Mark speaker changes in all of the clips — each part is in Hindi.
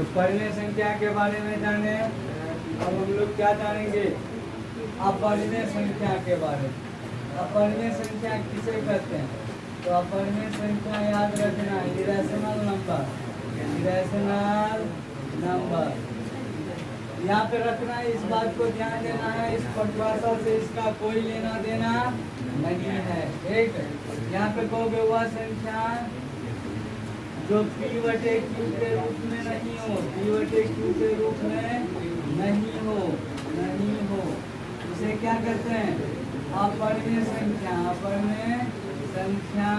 Speaker 1: तो परिमेय संख्या के बारे में जाने। अब हम लोग क्या जानेंगे, अपरिमेय संख्या के बारे में। अपरिमेय संख्या किसे कहते हैं? तो अपरिमेय संख्या याद रखना, इरेशनल नंबर, इरेशनल नंबर यहाँ पे रखना है। इस बात को ध्यान देना है, इस परिभाषा से इसका कोई लेना देना नहीं है। एक यहाँ पे कहोगे वह संख्या जो P/Q के रूप में नहीं हो, P/Q के रूप में नहीं हो, नहीं हो, इसे क्या कहते हैं? अपरिमेय संख्या, अपरिमेय संख्या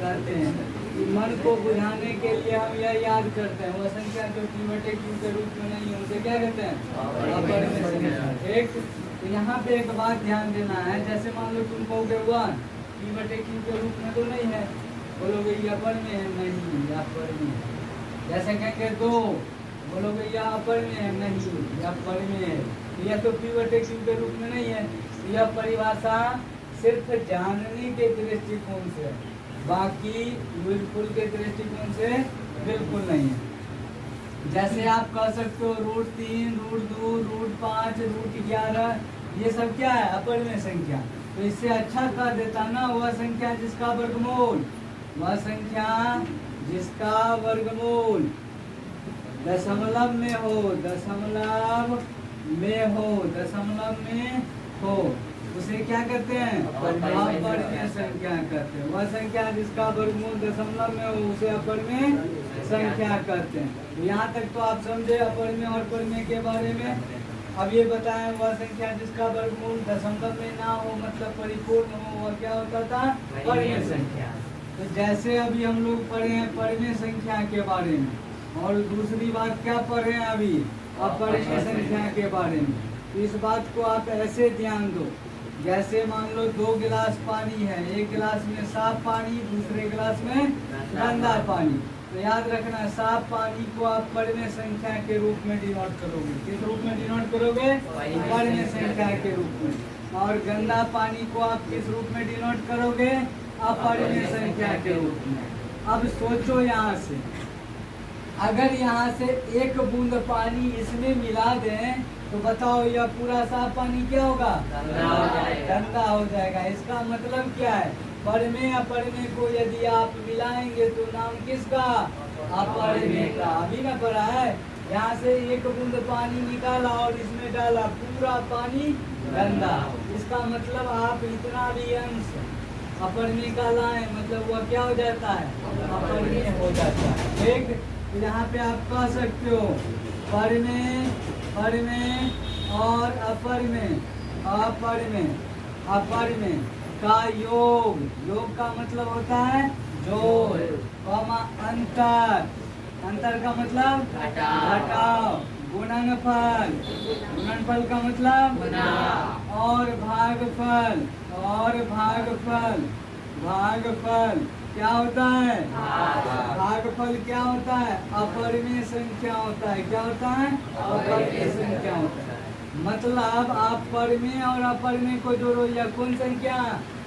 Speaker 1: कहते हैं। मन को बुझाने के लिए हम यह याद करते हैं, वह संख्या जो P/Q के रूप में नहीं है उसे क्या कहते हैं? अपरिमेय संख्या। एक तो यहाँ पे एक बात ध्यान देना है, जैसे मान लो तुम कहोगे 1 P/Q के रूप में तो नहीं है, बोलोगे यह अपरिमेय है, नहीं यह अपरिमेय है। जैसे कहेंगे 2, बोलोगे यह अपरिमेय है, नहीं यह अपरिमेय है। यह तो P/Q के रूप में नहीं है। यह परिभाषा सिर्फ जानने के दृष्टिकोण से, बाकी बिल्कुल के दृष्टिकोण से बिल्कुल नहीं है। जैसे आप कह सकते हो √3, √2, √5, √11, ये सब क्या है? अपरिमेय संख्या। तो इससे अच्छा कह देता ना, वह संख्या जिसका वर्गमूल, वह संख्या जिसका वर्गमूल दशमलव में हो, दशमलव में हो, दशमलव में हो, उसे क्या कहते हैं? अपरिमेय संख्या कहते हैं। वह संख्या जिसका वर्गमूल दशमलव में हो उसे अपरिमेय संख्या कहते हैं। तो यहाँ तक तो आप समझे अपरिमेय और परिमेय के बारे में। अब ये बताएं, वह संख्या जिसका वर्गमूल दशमलव में ना हो मतलब परिपूर्ण हो, वह क्या होता था? परिमेय संख्या। तो जैसे अभी हम लोग पढ़े हैं परिमेय संख्या के बारे में, और दूसरी बात क्या पढ़े हैं अभी? अपरिमेय संख्या के बारे में। तो इस बात को आप ऐसे ध्यान दो, जैसे मान लो 2 गिलास पानी है, एक गिलास में साफ पानी, दूसरे गिलास में गंदा पानी। तो याद रखना, साफ पानी को आप परिमेय संख्या के रूप में डिनोट करोगे। किस रूप में डिनोट करोगे? परिमेय संख्या के रूप में। और गंदा पानी को आप किस रूप में डिनोट करोगे? अपरिमेय संख्या के रूप में। अब सोचो, यहाँ से अगर यहाँ से एक बूंद पानी इसमें मिला दें तो बताओ यह पूरा साफ पानी क्या होगा? गंदा हो जाएगा। इसका मतलब क्या है? परिमेय अपरिमेय को यदि आप मिलाएंगे तो नाम किसका? अपरिमेय का। अभी ना पढ़ा है, यहाँ से एक बूंद पानी निकाला और इसमें डाला, पूरा पानी गंदा। इसका मतलब आप इतना भी अंश अपरिमेय का लाएं, मतलब वह क्या हो जाता है? अपरिमेय हो जाता है। ठीक, तो यहाँ पे आप कह सकते हो परिमेय, परिमेय और अपरिमेय, अपरिमेय, अपरिमेय का योग, योग का मतलब होता है जोड़, अंतर, अंतर का मतलब घटाव, गुणनफल, गुणनफल का मतलब और भागफल, और भागफल, भागफल क्या होता है? भागफल क्या होता है? अपरिमेय संख्या होता है। क्या होता है? अपरिमेय संख्या होता है। मतलब आप परिमेय और अपरिमेय को जोड़ो, या कौन संख्या?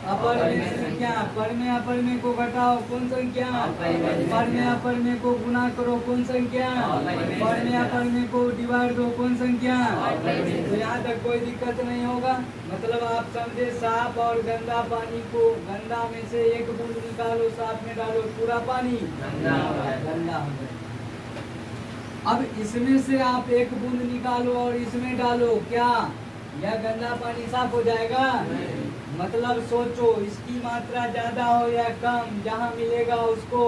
Speaker 1: अपरिमेय संख्या। परिमेय अपरिमेय को घटाओ, कौन संख्या? परिमेय अपरिमेय को गुना करो, कौन संख्या? परिमेय अपरिमेय को डिवाइड दो, कौन संख्या? तो यहाँ तक कोई दिक्कत नहीं होगा। मतलब आप समझे, साफ और गंदा पानी को, गंदा में से एक बूंद निकालो, साफ में डालो, पूरा पानी गंदा हो जाए। अब इसमें से आप एक बूंद निकालो और इसमें डालो, क्या यह गंदा पानी साफ हो जाएगा? मतलब सोचो, इसकी मात्रा ज्यादा हो या कम, जहाँ मिलेगा उसको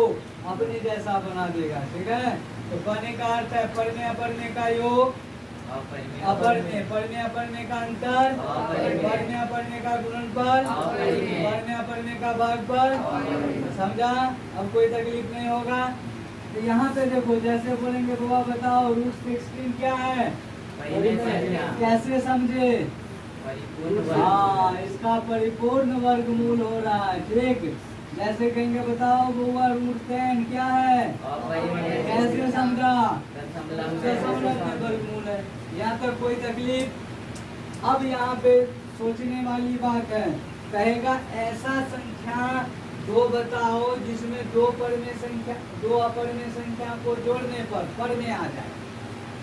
Speaker 1: अपने जैसा बना देगा। ठीक है, तो कहने का अर्थ है परिमेय अपरिमेय का योग अपरिमेय, परिमेय अपरिमेय का अंतर, परिमेय अपरिमेय का गुणनफल, परिमेय अपरिमेय का भागफल। समझा? अब कोई तकलीफ नहीं होगा। तो यहाँ पे देखो, जैसे बोलेंगे बाबा बताओ √16 क्या है? कैसे समझे? हाँ, इसका परिपूर्ण वर्गमूल हो रहा है। ठीक, जैसे कहेंगे बताओ बुआ √10 क्या है? कैसे समझा? दशमलव में वर्गमूल है। यहाँ तक कोई तकलीफ? अब यहाँ पे सोचने वाली बात है, कहेगा ऐसा संख्या दो बताओ जिसमें दो अपरिमेय संख्या को जोड़ने पर में आ जाए।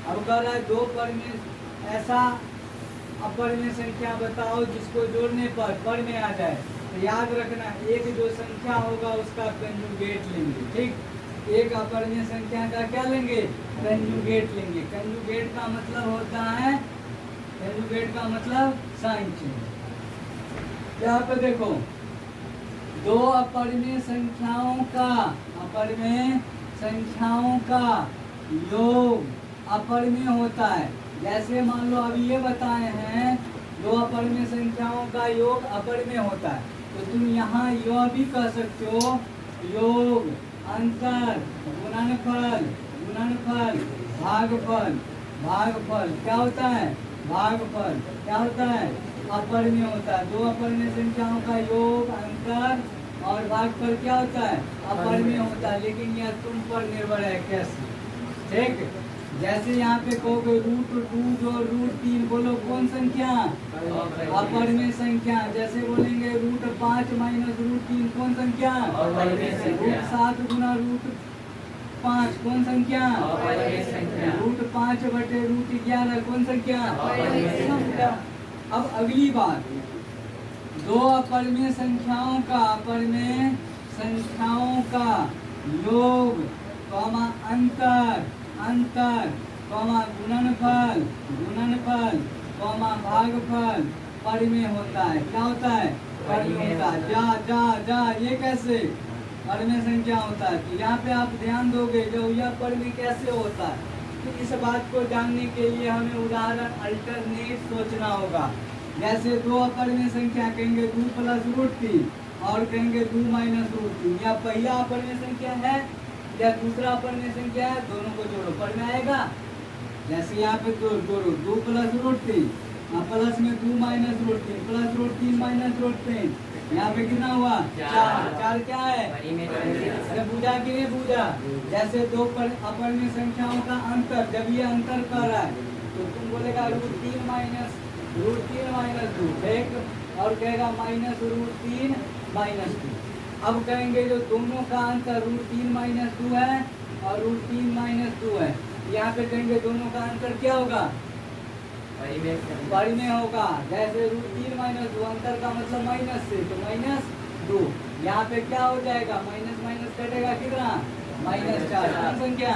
Speaker 1: अब कह रहा है दो परिमेय ऐसा अपरिमेय संख्या बताओ जिसको जोड़ने पर में आ जाए। तो याद रखना एक जो संख्या होगा उसका कंजुगेट लेंगे। ठीक, एक अपरिमेय संख्या का क्या लेंगे? कंजुगेट लेंगे। कंजुगेट का मतलब होता है, कंजुगेट का मतलब साइन चेंज। यहाँ पे देखो दो अपरिमेय संख्याओं का योग अपरिमेय होता है। जैसे मान लो अभी ये बताए हैं दो अपरिमेय संख्याओं का योग अपरिमेय होता है, तो तुम यहाँ यह भी कह सकते हो योग, अंतर, गुणनफल, भागफल क्या होता है? भागफल क्या होता है? अपरिमेय होता है। दो अपरिमेय संख्याओं का योग, अंतर और भागफल क्या होता है? अपरिमेय होता है। लेकिन यह तुम पर निर्भर है कैसे। ठीक, जैसे यहाँ पे कहोगे √2 और √3, बोलो कौन संख्या? अपरिमेय संख्या। जैसे बोलेंगे √5 माइनस √3 कौन संख्या? √7 गुना √5 कौन संख्या? √5 बटे √11 कौन संख्या? अब अगली बात, दो अपरिमेय संख्याओं का योग, अंतर, गुणनफल, भागफल परिमेय होता है। क्या होता है? परिमेय होता है। जा ये कैसे परिमेय संख्या होता है? तो यहाँ पे आप ध्यान दोगे जो यह परिमेय कैसे होता है, तो इस बात को जानने के लिए हमें उदाहरण अल्टरनेट सोचना होगा। जैसे दो अपरिमेय संख्या कहेंगे 2 + √3 और कहेंगे 2 - √3, या पहला अपरिमेय संख्या है या दूसरा अपरिमेय संख्या है, दोनों को जोड़ो पर में आएगा। जैसे यहाँ पे जोड़ो 2 + √3 प्लस में 2 - √3 प्लस √3 - यहाँ पे कितना हुआ? 4 क्या है? अरे बूझा कि नहीं बूझा? जैसे दो अपरिमेय संख्याओं का अंतर, जब ये अंतर कर रहा है तो तुम बोलेगा √3 - 2, ठीक, और कहेगा -√3 - 2। अब कहेंगे जो दोनों का अंतर √3 - 2 है और √3 - 2 है, यहाँ पे कहेंगे दोनों का अंतर क्या होगा? परिमेय होगा। जैसे √3 - 2 अंतर का मतलब माइनस से, तो -2, यहाँ पे क्या हो जाएगा? माइनस कटेगा कितना? -4। कौन संख्या?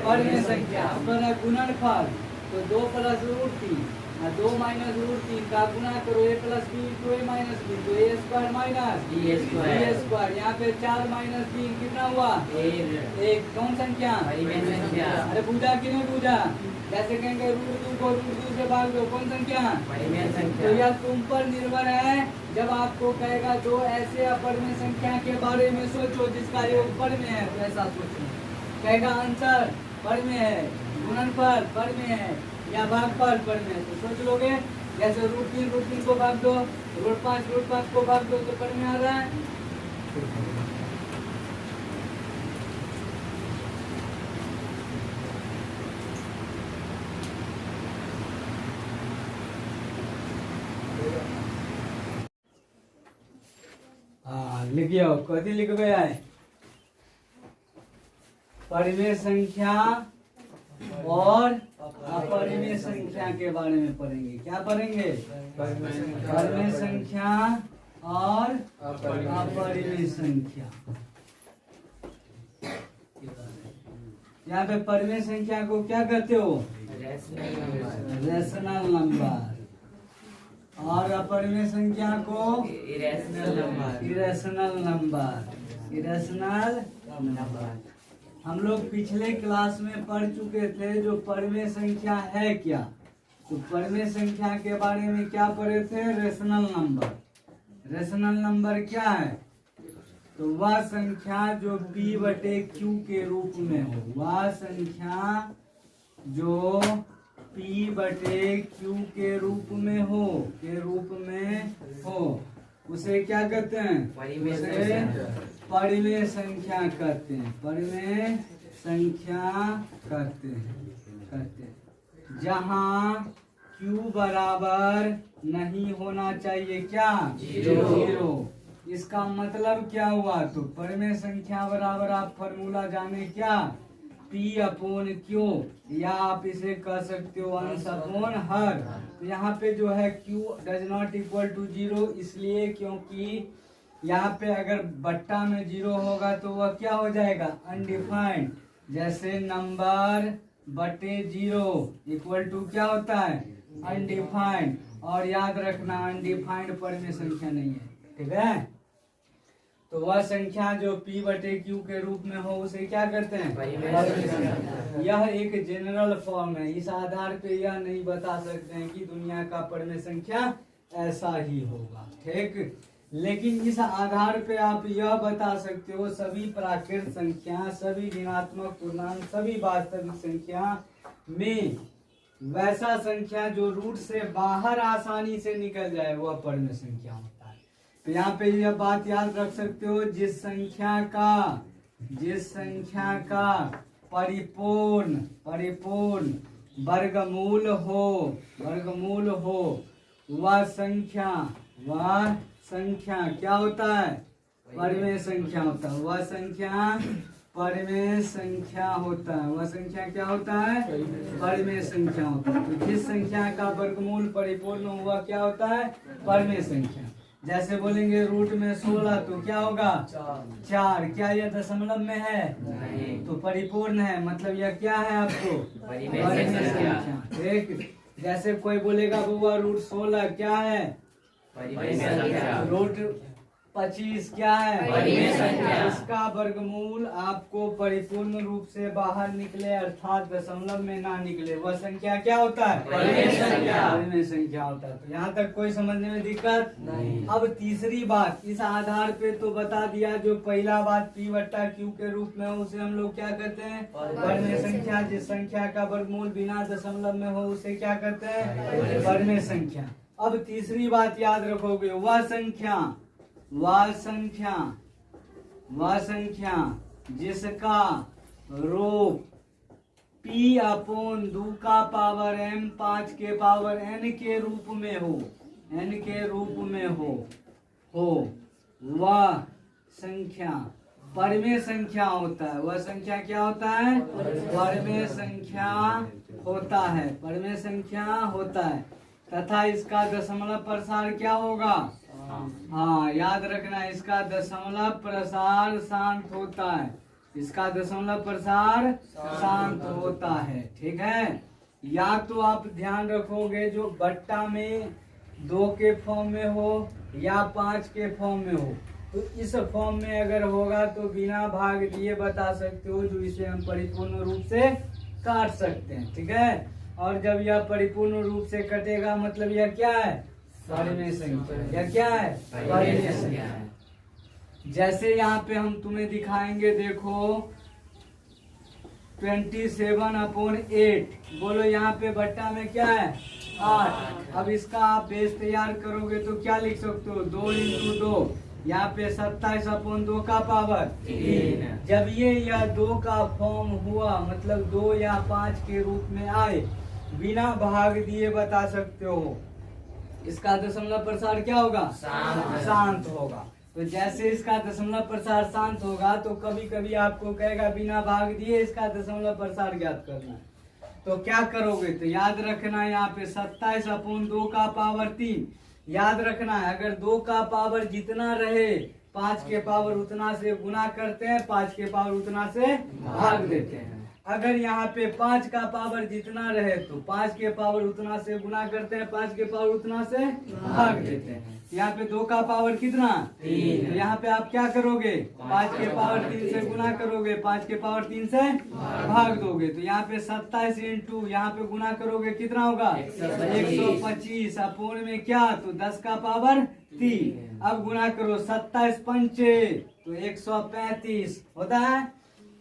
Speaker 1: परिमेय संख्या। अब कर रहा है गुणनफल, तो 2 + √3 और 2 - √3 का गुणा करो, a + b × a - b, तो a² - b²। यहाँ पे 4 - 3 कितना हुआ? 1। कौन संख्या? अरे बूझा कि नहीं बूझा? जैसे कहेंगे √2 को √2 से भाग दो, कौन संख्या? तो यह तुम पर निर्भर है। जब आपको कहेगा दो ऐसे अपरिमेय संख्या के बारे में सोचो जिसका योग परिमेय है, तो ऐसा सोचो। कहेगा अंतर परिमेय है, गुणनफल परिमेय है या भागफल परिमेय है, तो सोच लोगे। जैसे √3 को भाग दो, √5 को भाग दो, तो परिमेय आ रहा है। लिखियो कथी लिखबे है? परिमेय संख्या और अपरिमेय संख्या के बारे में पढ़ेंगे। क्या पढ़ेंगे? परिमेय संख्या और अपरिमेय संख्या। यहाँ पे परिमेय संख्या को क्या कहते हो? Rational number. और अपरिमेय संख्या को इरेशनल नंबर। हम लोग पिछले क्लास में पढ़ चुके थे जो परिमेय संख्या है क्या। तो परिमेय संख्या के बारे में क्या पढ़े थे? रेशनल नंबर क्या है? तो वह संख्या जो p/q के रूप में हो, वह संख्या जो p/q के रूप में हो, उसे क्या कहते हैं? उसे परिमेय संख्या कहते हैं। परिमेय संख्या कहते हैं। जहाँ q बराबर नहीं होना चाहिए क्या? 0। इसका मतलब क्या हुआ? तो परिमेय संख्या बराबर आप फॉर्मूला जाने क्या, P अपॉन Q, या आप इसे कह सकते हो अंश अपॉन हर। तो यहाँ पे जो है Q does not equal to 0, इसलिए क्योंकि यहाँ पे अगर बट्टा में 0 होगा तो वह क्या हो जाएगा? अनडिफाइंड। जैसे नंबर बटे 0 इक्वल टू क्या होता है? अनडिफाइंड। और याद रखना अनडिफाइंड परिमेय संख्या नहीं है, ठीक है। तो वह संख्या जो P बटे Q के रूप में हो उसे क्या कहते हैं? परिमेय संख्या। यह एक जनरल फॉर्म है, इस आधार पे यह नहीं बता सकते हैं कि दुनिया का परिमेय संख्या ऐसा ही होगा, ठीक। लेकिन इस आधार पे आप यह बता सकते हो सभी प्राकृत संख्या, सभी ऋणात्मक पूर्णांक, सभी वास्तविक संख्या में वैसा संख्या जो रूट से बाहर आसानी से निकल जाए वह परिमेय संख्या होता है। तो यहाँ पे यह बात याद रख सकते हो, जिस संख्या का परिपूर्ण वर्गमूल हो वह संख्या क्या होता है? परिमेय संख्या होता है। वह संख्या परिमेय संख्या होता है। वह संख्या क्या होता है? परिमेय संख्या होता है। तो जिस संख्या का वर्गमूल परिपूर्ण हुआ क्या होता है? परिमेय संख्या। जैसे बोलेंगे रूट में 16 तो क्या होगा? 4। क्या यह दशमलव में है? नहीं। तो परिपूर्ण है, मतलब यह क्या है आपको? परिमेय संख्या, ठीक। जैसे कोई बोलेगा बुआ रूट 16 क्या है? परिमेय संख्या। रूट 25 क्या है? परिमेय संख्या। इसका वर्गमूल आपको परिपूर्ण रूप से बाहर निकले अर्थात दशमलव में ना निकले वह संख्या क्या होता है? परिमेय संख्या। परिमेय संख्या होता है। तो यहाँ तक कोई समझने में दिक्कत नहीं। अब तीसरी बात, इस आधार पे तो बता दिया, जो पहला बात P बट्टा Q के रूप में हो उसे हम लोग क्या कहते हैं? परिमेय संख्या। जिस संख्या का वर्गमूल बिना दशमलव में हो उसे क्या कहते हैं? परिमेय संख्या। अब तीसरी बात याद रखोगे, वह संख्या जिसका रूप P अपॉन 2 का पावर m 5 के पावर n के रूप में हो वह संख्या परिमेय संख्या होता है। वह संख्या क्या होता है? परिमेय संख्या होता है। तथा इसका दशमलव प्रसार क्या होगा? हाँ, याद रखना, इसका दशमलव प्रसार शांत होता है। इसका दशमलव प्रसार शांत होता है, ठीक है। या तो आप ध्यान रखोगे जो बट्टा में 2 के फॉर्म में हो या 5 के फॉर्म में हो, तो इस फॉर्म में अगर होगा तो बिना भाग दिए बता सकते हो, जो इसे हम परिपूर्ण रूप से काट सकते हैं, ठीक है। और जब यह परिपूर्ण रूप से कटेगा मतलब यह क्या है? परिमेय संख्या। यह क्या है? परिमेय संख्या। जैसे यहाँ पे हम तुम्हें दिखाएंगे, देखो 27/8। बोलो यहाँ पे बट्टा में क्या है? 8। अब इसका आप बेस तैयार करोगे तो क्या लिख सकते हो? 2 × 2। यहाँ पे 27/2 का पावर 3। जब यह 2 का फॉर्म हुआ मतलब 2 या 5 के रूप में आए, बिना भाग दिए बता सकते हो इसका दशमलव प्रसार क्या होगा? शांत होगा। तो जैसे इसका दशमलव प्रसार शांत होगा तो कभी कभी आपको कहेगा बिना भाग दिए इसका दशमलव प्रसार ज्ञात करना है, तो क्या करोगे? तो याद रखना यहाँ पे 27/2 का पावर 3। याद रखना है, अगर 2 का पावर जितना रहे 5 के पावर उतना से गुना करते हैं, 5 के पावर उतना से भाग देते हैं। अगर यहाँ पे 5 का पावर जितना रहे तो 5 के पावर उतना से गुना करते हैं, 5 के पावर उतना से भाग देते हैं। यहाँ पे 2 का पावर कितना? 3। तो यहाँ पे आप क्या करोगे? 5 के पावर 3 से गुना करोगे, 5 के पावर 3 से भाग दोगे। तो यहाँ पे 27 × यहाँ पे गुना करोगे कितना होगा? 125। अपूर्ण में क्या? तो 10 का पावर 3। अब गुना करो 27 × 5 तो 135 होता है।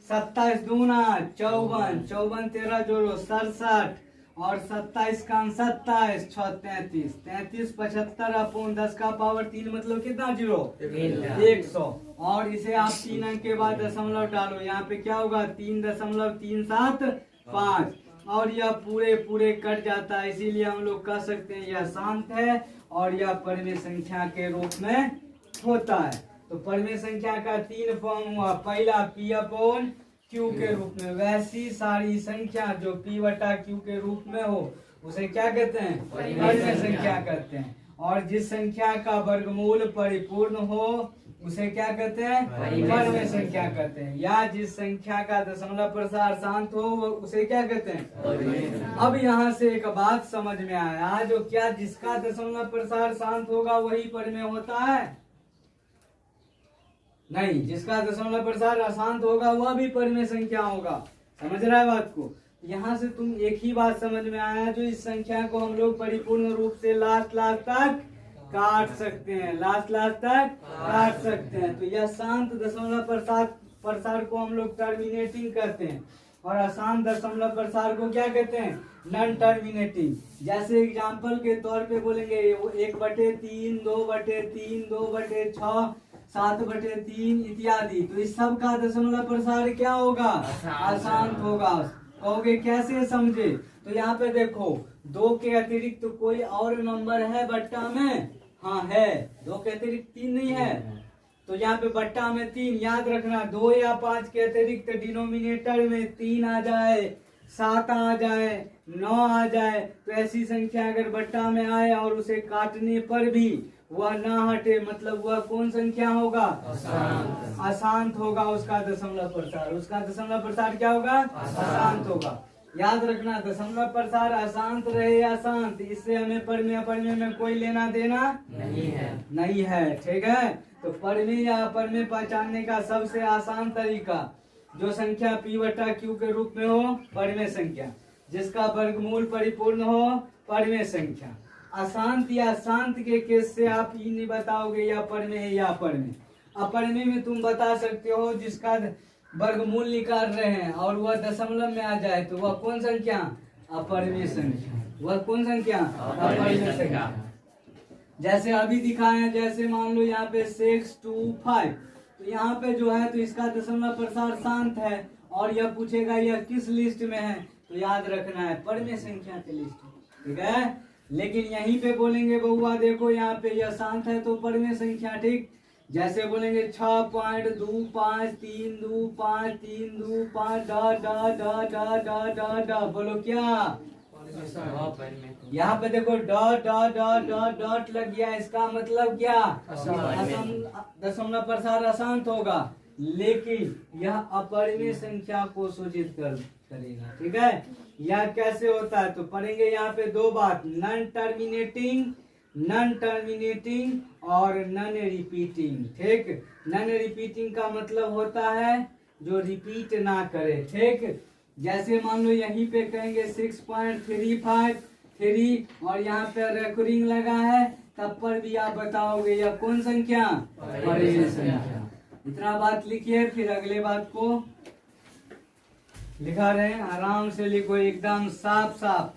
Speaker 1: 27 दूना 54, 54 13 जोड़ो 67, और 27 का 27 6 33, 33 75/10 का पावर 3 मतलब कितना? 0 100। और इसे आप 3 अंक के बाद दशमलव डालो, यहाँ पे क्या होगा? 3.375। और यह पूरे कट जाता है, इसीलिए हम लोग कह सकते हैं यह शांत है और यह परिमेय संख्या के रूप में होता है। तो परिमेय संख्या का 3 फॉर्म हुआ। पहला P/Q के रूप में, वैसी सारी संख्या जो P/Q के रूप में हो उसे क्या कहते हैं? परिमेय संख्या कहते हैं। और जिस संख्या का वर्गमूल परिपूर्ण हो उसे क्या कहते हैं? परिमेय संख्या कहते हैं। या जिस संख्या का दशमलव प्रसार शांत हो उसे क्या कहते हैं? अब यहाँ से एक बात समझ में आया, जो क्या जिसका दशमलव प्रसार शांत होगा वही परिमेय होता है? नहीं, जिसका दशमलव प्रसार अशांत होगा वह भी परिमेय संख्या होगा। समझ रहा है बात को? यहाँ से तुम एक ही बात समझ में आया, जो इस संख्या को हम लोग परिपूर्ण रूप से लास्ट तक काट सकते हैं, लास्ट तक काट सकते हैं। तो यह शांत दशमलव प्रसार को हम लोग टर्मिनेटिंग करते हैं, और अशांत दशमलव प्रसार को क्या कहते हैं? Non terminating. जैसे एग्जाम्पल के तौर पे बोलेंगे 1/3, 2/3, 2/6, 7/3 इत्यादि। तो इस सब का दशमलव प्रसार क्या होगा? अशांत होगा। कहोगे कैसे समझे? तो यहाँ पे देखो, 2 के अतिरिक्त तो कोई और नंबर है बट्टा में? हाँ है। 2 के अतिरिक्त 3 नहीं है, तो यहाँ पे बट्टा में 3। याद रखना, 2 या 5 के अतिरिक्त डिनोमिनेटर में 3 आ जाए, 7 आ जाए, 9 आ जाए, तो ऐसी संख्या अगर बट्टा में आए और उसे काटने पर भी वह ना हटे, मतलब वह कौन संख्या होगा? अशांत होगा। उसका दशमलव प्रसार, उसका दशमलव प्रसार क्या होगा? अशांत होगा। याद रखना, दशमलव प्रसार अशांत रहे या शांत, इससे हमें परिमेय अपरिमेय में कोई लेना देना नहीं है। ठीक है? तो परिमेय या अपरिमेय पहचानने का सबसे आसान तरीका, जो संख्या P/Q के रूप में हो परिमेय संख्या, जिसका वर्गमूल परिपूर्ण हो परिमेय संख्या। अशांत या शांत के केस से आप ये नहीं बताओगे या परिमेय है या अपरिमेय। अपरिमेय में तुम बता सकते हो जिसका वर्गमूल निकाल रहे हैं और वह दशमलव में आ जाए, तो वह कौन संख्या? अपरिमेय संख्या। वह कौन संख्या? अपरिमेय संख्या। जैसे अभी दिखाया, जैसे मान लो यहाँ पे 6 2 5, तो यहाँ पे जो है तो इसका दशमलव प्रसार शांत है, और यह पूछेगा यह किस लिस्ट में है, तो याद रखना है परिमेय संख्या के लिस्ट में। ठीक है? लेकिन यहीं पे बोलेंगे बउआ देखो यहाँ पे यह शांत है तो परिमेय संख्या। ठीक? जैसे बोलेंगे 6.25 3 2 5 3 2 5 डॉट, बोलो क्या? यहाँ पे देखो डॉट लग गया, इसका मतलब क्या? दशमलव प्रसार अशांत होगा, लेकिन यह अपरिमेय संख्या को सूचित करेगा। ठीक है? यह कैसे होता है? तो पढ़ेंगे यहाँ पे 2 बात, नॉन टर्मिनेटिंग और नॉन रिपीटिंग। ठीक? नॉन रिपीटिंग का मतलब होता है जो रिपीट ना करे। ठीक? जैसे मान लो यहीं पे कहेंगे 6.353 और यहाँ पे रेकरिंग लगा है, तब पर भी आप बताओगे यह कौन संख्या? परिमेय संख्या। इतना बात लिखिए, फिर अगले बात को लिखा रहे हैं, आराम से लिखो, एकदम साफ साफ।